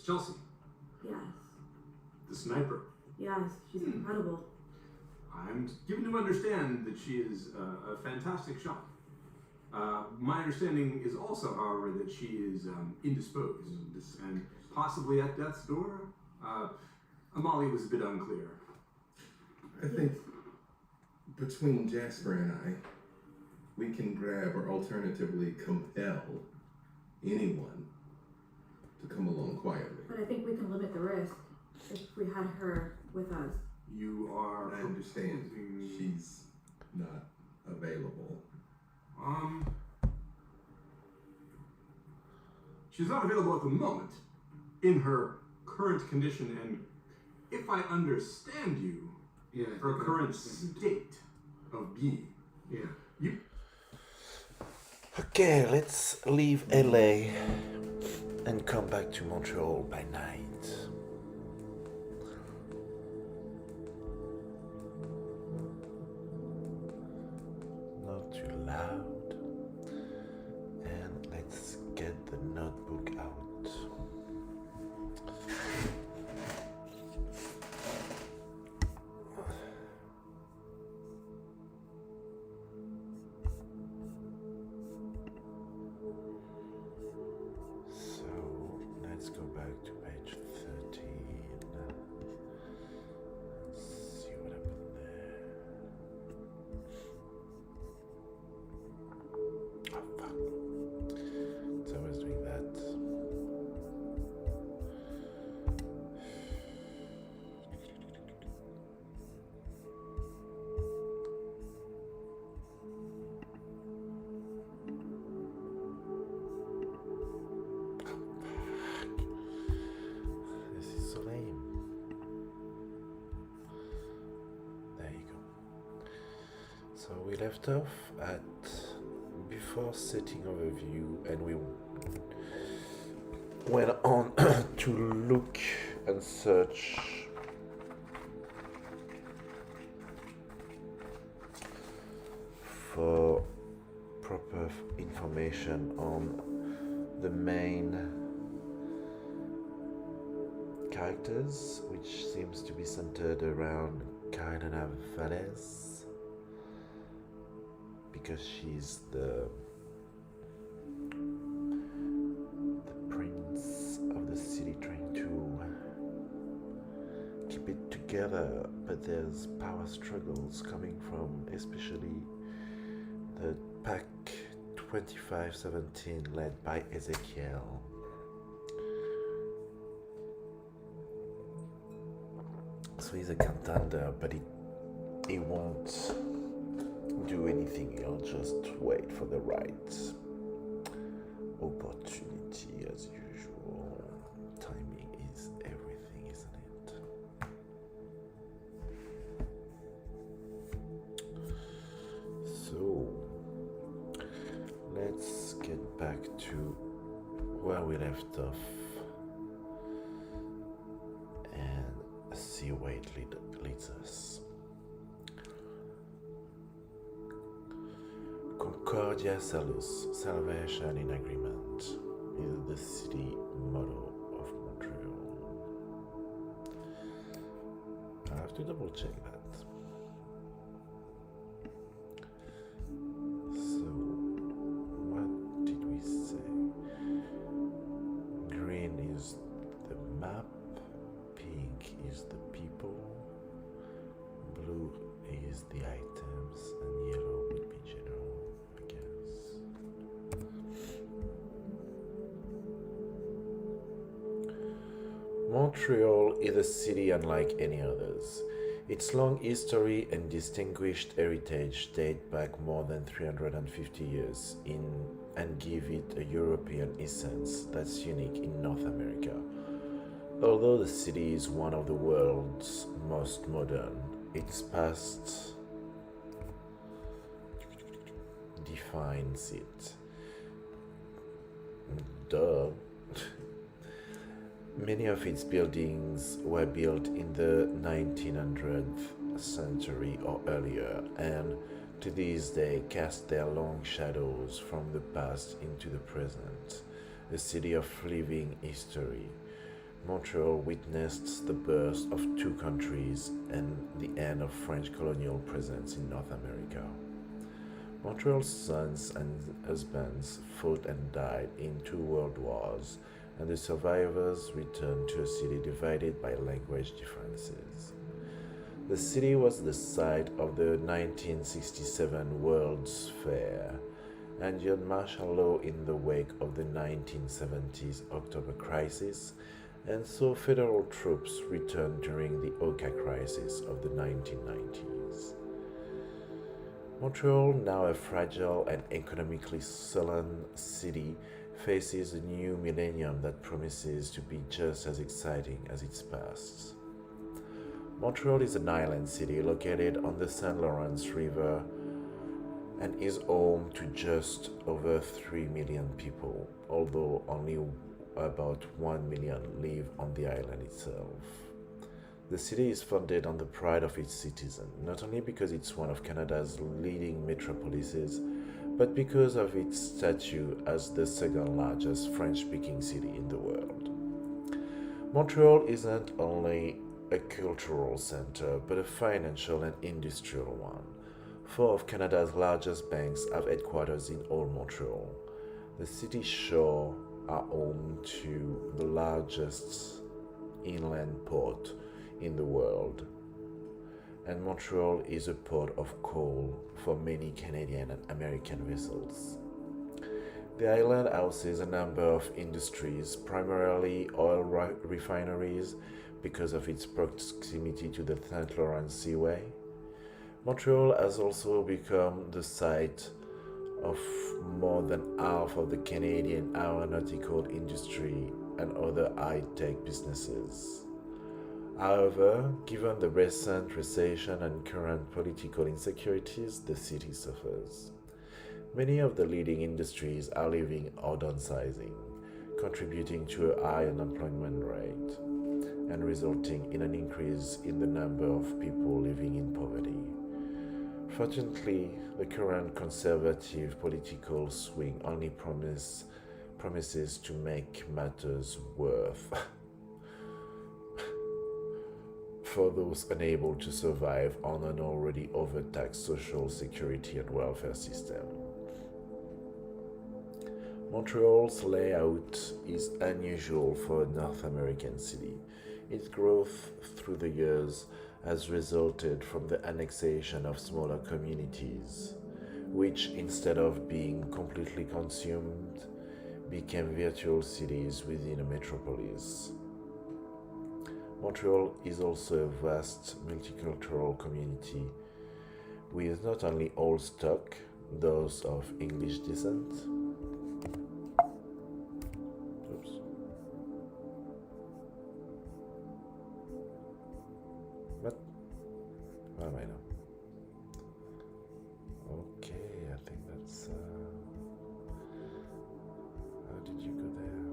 Miss Chelsea. Yes. The sniper. Yes, she's incredible. I'm given to understand that she is a fantastic shot. My understanding is also, however, that she is indisposed and possibly at death's door. Amalia was a bit unclear. I think between Jasper and I, we can grab or alternatively compel anyone to come along quietly. But I think we can limit the risk if we had her with us. You are. I understand she's not available. She's not available at the moment in her current condition, and if I understand you, her current state of being. Yeah. Okay, let's leave LA and come back to Montreal by night. Not too loud. And let's get the notebook out. Let's go back to page 13. Let's see what happened there. Oh fuck. It's always doing that. So we left off at before setting overview, and we went on to look and search for proper information on the main characters, which seems to be centered around Kainana Valles, because she's the prince of the city, trying to keep it together, but there's power struggles coming from especially the Pack 2517 led by Ezekiel. So he's a contender, but he won't do anything. He'll just wait for the right opportunity, as usual. Timing is everything, isn't it? So let's get back to where we left off and see where it leads us. Concordia Salus, salvation in agreement, is the city motto of Montreal. I have to double check that. So, what did we say? Green is the map, pink is the people, blue is the items, and yellow would be general. Montreal is a city unlike any others. Its long history and distinguished heritage date back more than 350 years and give it a European essence that's unique in North America. Although the city is one of the world's most modern, its past defines it. Duh. Many of its buildings were built in the 1900th century or earlier, and to this day cast their long shadows from the past into the present, a city of living history. Montreal witnessed the birth of two countries and the end of French colonial presence in North America. Montreal's sons and husbands fought and died in two world wars, and the survivors returned to a city divided by language differences. The city was the site of the 1967 World's Fair, and endured martial law in the wake of the 1970s October crisis, and saw federal troops return during the Oka crisis of the 1990s. Montreal, now a fragile and economically sullen city, faces a new millennium that promises to be just as exciting as its past. Montreal is an island city located on the St. Lawrence River and is home to just over 3 million people, although only about 1 million live on the island itself. The city is founded on the pride of its citizens, not only because it's one of Canada's leading metropolises, but because of its status as the second largest French-speaking city in the world. Montreal isn't only a cultural center, but a financial and industrial one. 4 of Canada's largest banks have headquarters in Old Montreal. The city's shores are home to the largest inland port in the world, and Montreal is a port of call for many Canadian and American vessels. The island houses a number of industries, primarily oil refineries, because of its proximity to the St. Lawrence Seaway. Montreal has also become the site of more than half of the Canadian aeronautical industry and other high-tech businesses. However, given the recent recession and current political insecurities, the city suffers. Many of the leading industries are leaving or downsizing, contributing to a high unemployment rate and resulting in an increase in the number of people living in poverty. Fortunately, the current conservative political swing only promises to make matters worse for those unable to survive on an already overtaxed social security and welfare system. Montreal's layout is unusual for a North American city. Its growth through the years has resulted from the annexation of smaller communities, which, instead of being completely consumed, became virtual cities within a metropolis. Montreal is also a vast multicultural community with not only old stock, those of English descent. Oops. Where am I now? Okay, I think that's. How did you go there?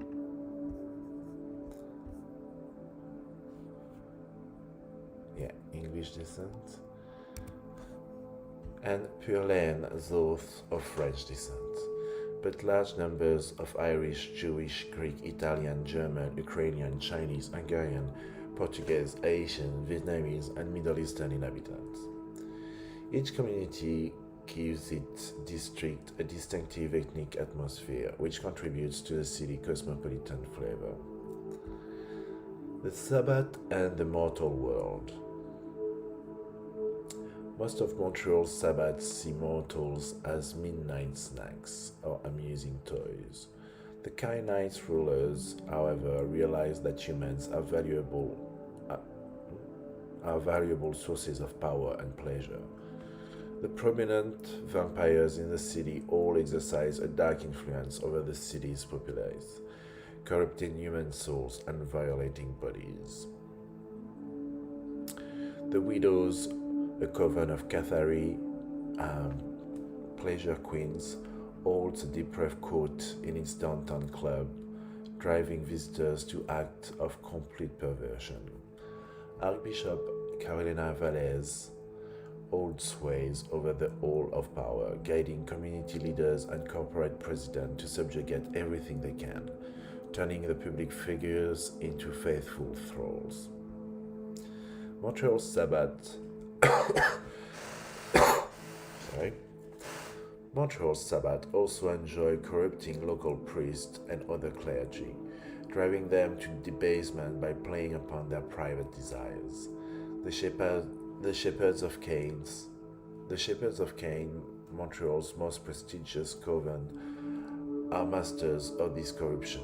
Yeah, English descent. And pure land those of French descent, but large numbers of Irish, Jewish, Greek, Italian, German, Ukrainian, Chinese, Hungarian, Portuguese, Asian, Vietnamese, and Middle Eastern inhabitants. Each community gives its district a distinctive ethnic atmosphere, which contributes to the city's cosmopolitan flavor. The Sabbath and the mortal world. Most of Montreal's Sabbats see mortals as midnight snacks or amusing toys. The kind Knights rulers, however, realize that humans are valuable sources of power and pleasure. The prominent vampires in the city all exercise a dark influence over the city's populace, corrupting human souls and violating bodies. The Widows, a coven of Cathari pleasure queens, holds a depraved court in its downtown club, driving visitors to acts of complete perversion. Archbishop Carolina Valles holds sways over the whole of power, guiding community leaders and corporate presidents to subjugate everything they can, turning the public figures into faithful thralls. Montreal Sabbath sorry. Montreal Sabbath also enjoy corrupting local priests and other clergy, driving them to debasement by playing upon their private desires. The Shepherds of Cain, Montreal's most prestigious coven, are masters of this corruption.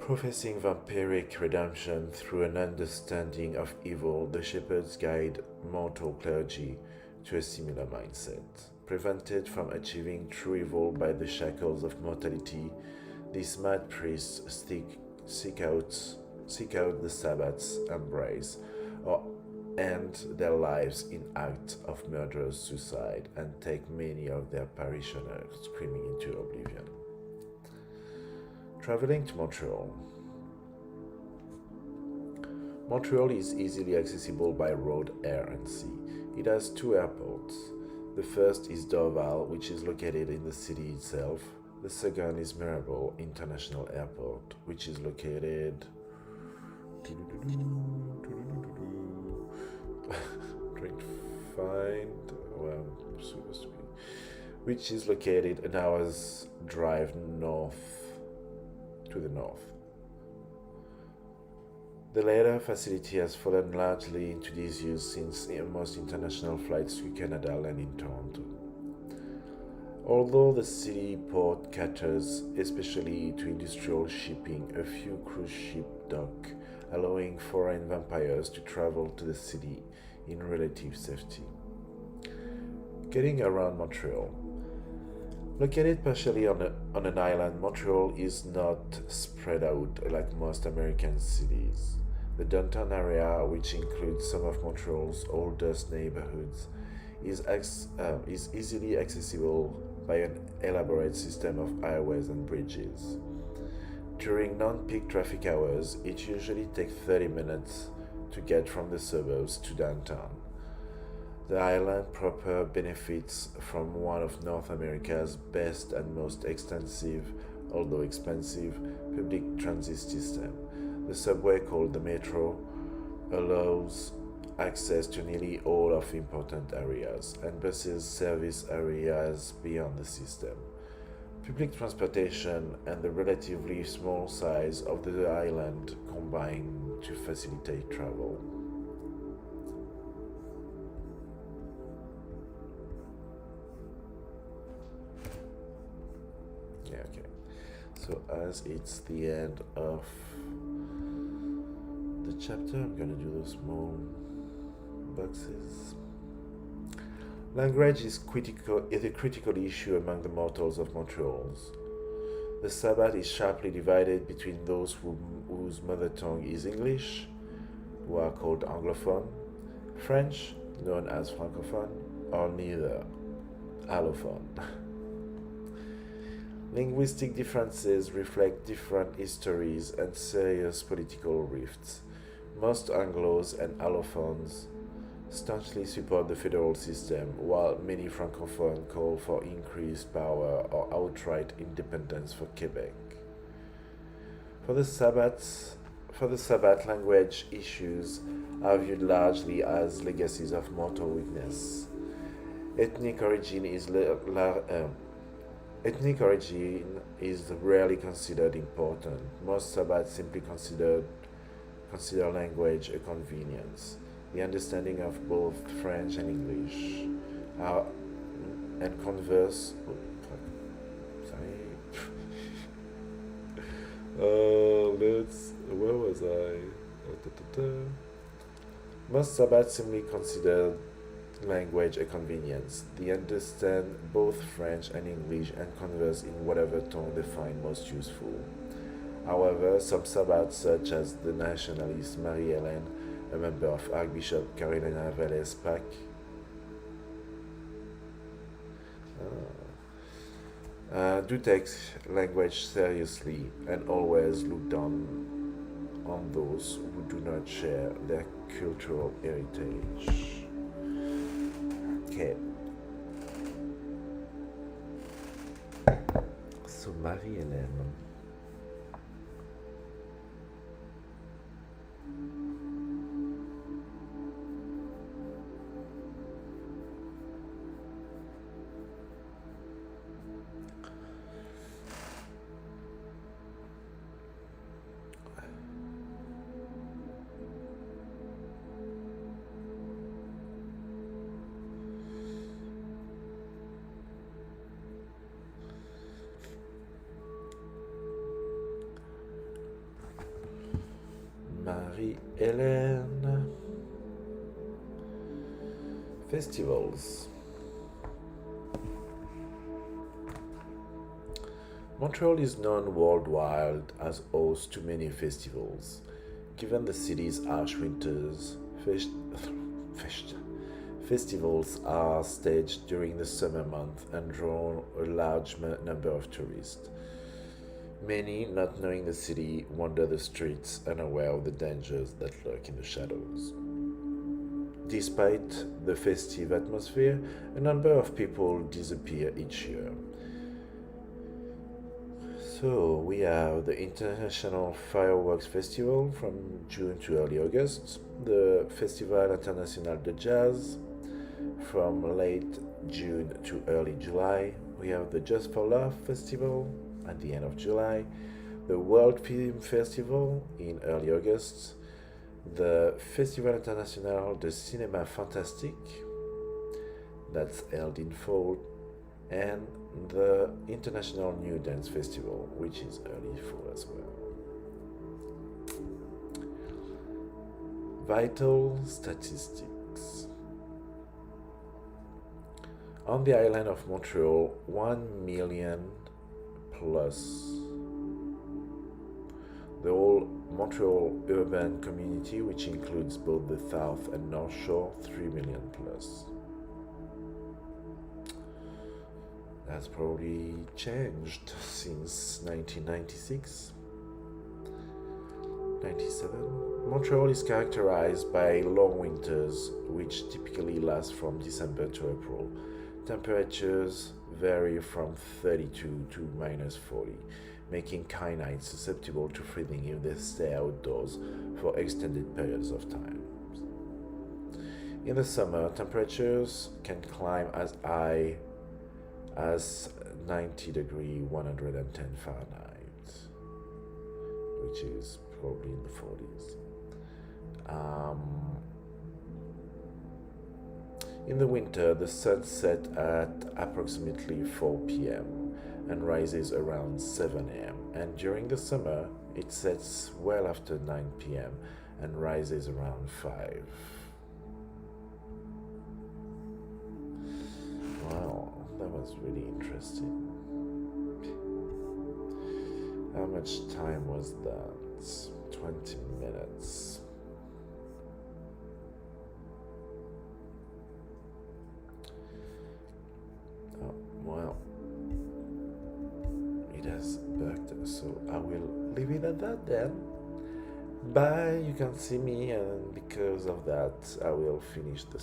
Professing vampiric redemption through an understanding of evil, the shepherds guide mortal clergy to a similar mindset. Prevented from achieving true evil by the shackles of mortality, these mad priests seek out the Sabbath's embrace, or end their lives in acts of murderous suicide, and take many of their parishioners screaming into oblivion. Traveling to Montreal. Montreal is easily accessible by road, air, and sea. It has two airports. The first is Dorval, which is located in the city itself. The second is Mirabel International Airport, which is located trying to find where I'm supposed to be, which is located an hour's drive to the north. The latter facility has fallen largely into disuse since most international flights to Canada land in Toronto. Although the city port caters especially to industrial shipping, a few cruise ships dock, allowing foreign vampires to travel to the city in relative safety. Getting around Montreal. Located partially on an island, Montreal is not spread out like most American cities. The downtown area, which includes some of Montreal's oldest neighborhoods, is easily accessible by an elaborate system of highways and bridges. During non-peak traffic hours, it usually takes 30 minutes to get from the suburbs to downtown. The island proper benefits from one of North America's best and most extensive, although expensive, public transit system. The subway, called the Metro, allows access to nearly all of important areas, and buses service areas beyond the system. Public transportation and the relatively small size of the island combine to facilitate travel. Yeah, okay. So as it's the end of the chapter, I'm gonna do those small boxes. Language is a critical issue among the mortals of Montreal. The Sabbath is sharply divided between those whose mother tongue is English, who are called Anglophone, French, known as Francophone, or neither, Allophone. Linguistic differences reflect different histories and serious political rifts. Most Anglos and Allophones staunchly support the federal system, while many Francophones call for increased power or outright independence for Quebec. For the Sabbath, language issues are viewed largely as legacies of mortal weakness. Ethnic origin is rarely considered important. Most Sabbats simply consider language a convenience. The understanding of both French and English and converse. Where was I? Most Sabbats simply consider language a convenience. They understand both French and English and converse in whatever tongue they find most useful. However, some Sabbats, such as the nationalist Marie-Hélène, a member of Archbishop Carolina Velez Pack, do take language seriously and always look down on those who do not share their cultural heritage. Okay. So Marie-Hélène. Marie-Hélène. Festivals. Montreal is known worldwide as host to many festivals. Given the city's harsh winters, festivals are staged during the summer months and draw a large number of tourists. Many, not knowing the city, wander the streets unaware of the dangers that lurk in the shadows. Despite the festive atmosphere, a number of people disappear each year. So we have the International Fireworks Festival from June to early August, the Festival International de Jazz from late June to early July. We have the Just for Love Festival at the end of July, the World Film Festival in early August, the Festival International de Cinéma Fantastique that's held in fall, and the International New Dance Festival, which is early fall as well. Vital statistics. On the island of Montreal, 1 million plus. The whole Montreal urban community, which includes both the South and North Shore, 3 million plus. That's probably changed since 1996, 97. Montreal is characterized by long winters, which typically last from December to April. Temperatures vary from 32 to -40, making kinites susceptible to freezing if they stay outdoors for extended periods of time. In the summer, temperatures can climb as high as 90 degree 110 Fahrenheit, which is probably in the 40s. In the winter, the sun sets at approximately 4 p.m. and rises around 7 a.m. And during the summer, it sets well after 9 p.m. and rises around 5. Wow, that was really interesting. How much time was that? 20 minutes. Oh, well, it has bugged, so I will leave it at that then. Bye, you can see me, and because of that, I will finish the